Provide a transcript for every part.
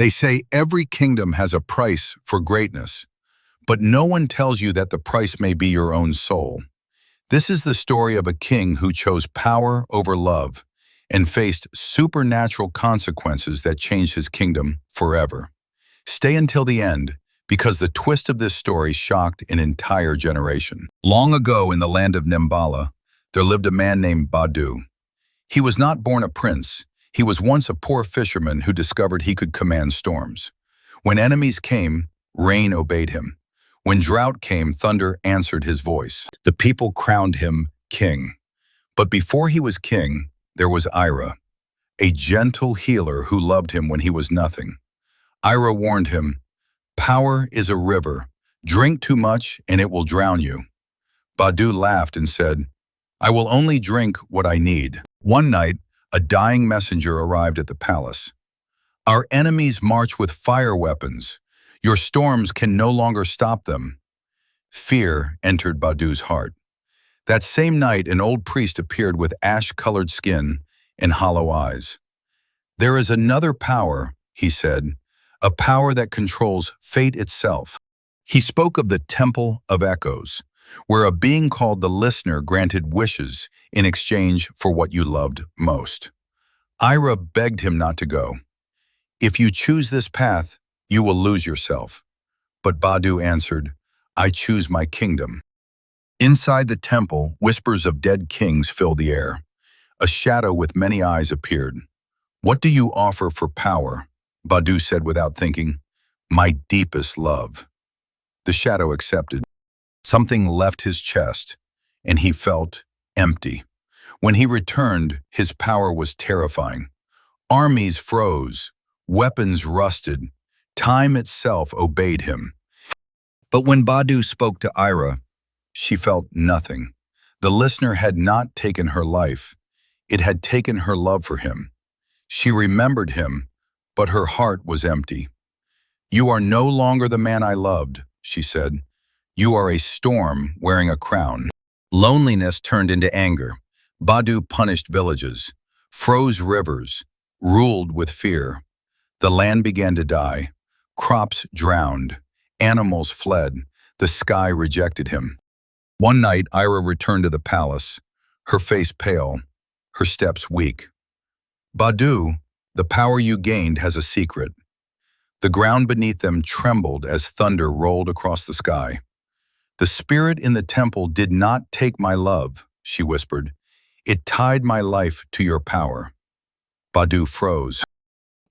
They say every kingdom has a price for greatness, but no one tells you that the price may be your own soul. This is the story of a king who chose power over love and faced supernatural consequences that changed his kingdom forever. Stay until the end, because the twist of this story shocked an entire generation. Long ago in the land of Nembala, there lived a man named Badu. He was not born a prince. He was once a poor fisherman who discovered he could command storms. When enemies came, rain obeyed him. When drought came, thunder answered his voice. The people crowned him king. But before he was king, there was Ira, a gentle healer who loved him when he was nothing. Ira warned him, "Power is a river. Drink too much and it will drown you." Badu laughed and said, "I will only drink what I need." One night, a dying messenger arrived at the palace. "Our enemies march with fire weapons. Your storms can no longer stop them." Fear entered Badu's heart. That same night, an old priest appeared with ash-colored skin and hollow eyes. "There is another power," he said, "a power that controls fate itself." He spoke of the Temple of Echoes, where a being called the Listener granted wishes in exchange for what you loved most. Ira begged him not to go. "If you choose this path, you will lose yourself." But Badu answered, "I choose my kingdom." Inside the temple, whispers of dead kings filled the air. A shadow with many eyes appeared. "What do you offer for power?" Badu said without thinking. "My deepest love." The shadow accepted. Something left his chest, and he felt empty. When he returned, his power was terrifying. Armies froze, weapons rusted, time itself obeyed him. But when Badu spoke to Ira, she felt nothing. The Listener had not taken her life. It had taken her love for him. She remembered him, but her heart was empty. "You are no longer the man I loved," she said. "You are a storm wearing a crown." Loneliness turned into anger. Badu punished villages, froze rivers, ruled with fear. The land began to die. Crops drowned. Animals fled. The sky rejected him. One night, Ira returned to the palace, her face pale, her steps weak. "Badu, the power you gained has a secret." The ground beneath them trembled as thunder rolled across the sky. "The spirit in the temple did not take my love," she whispered. "It tied my life to your power." Badu froze.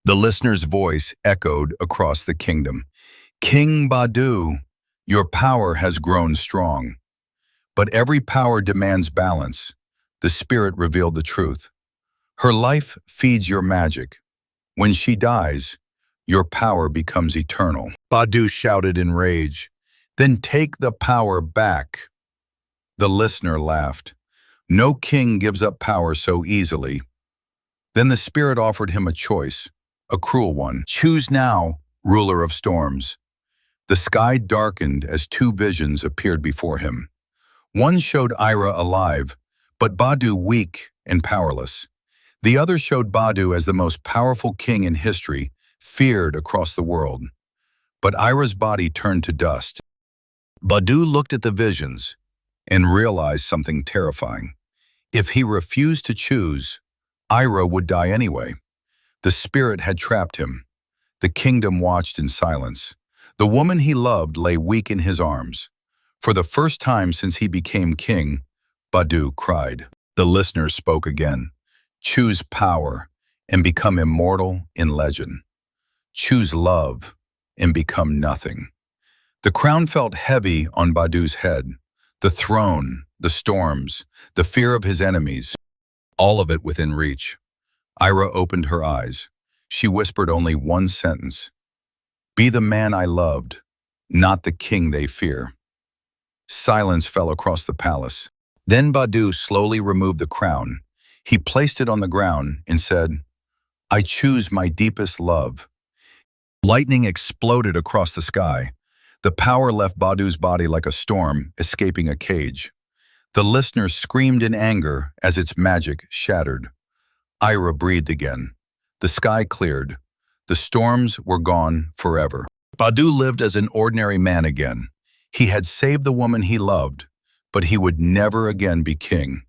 The Listener's voice echoed across the kingdom. "King Badu, your power has grown strong. But every power demands balance." The spirit revealed the truth. "Her life feeds your magic. When she dies, your power becomes eternal." Badu shouted in rage, "Then take the power back." The Listener laughed. "No king gives up power so easily." Then the spirit offered him a choice, a cruel one. "Choose now, ruler of storms." The sky darkened as two visions appeared before him. One showed Ira alive, but Badu weak and powerless. The other showed Badu as the most powerful king in history, feared across the world. But Ira's body turned to dust. Badu looked at the visions and realized something terrifying. If he refused to choose, Ira would die anyway. The spirit had trapped him. The kingdom watched in silence. The woman he loved lay weak in his arms. For the first time since he became king, Badu cried. The Listener spoke again. "Choose power and become immortal in legend. Choose love and become nothing." The crown felt heavy on Badu's head. The throne, the storms, the fear of his enemies, all of it within reach. Ira opened her eyes. She whispered only one sentence. "Be the man I loved, not the king they fear." Silence fell across the palace. Then Badu slowly removed the crown. He placed it on the ground and said, "I choose my deepest love." Lightning exploded across the sky. The power left Badu's body like a storm escaping a cage. The Listener screamed in anger as its magic shattered. Ira breathed again. The sky cleared. The storms were gone forever. Badu lived as an ordinary man again. He had saved the woman he loved, but he would never again be king.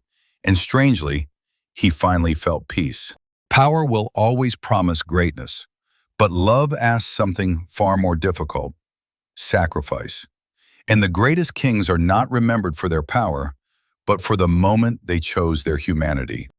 And strangely, he finally felt peace. Power will always promise greatness, but love asks something far more difficult: sacrifice. And the greatest kings are not remembered for their power, but for the moment they chose their humanity.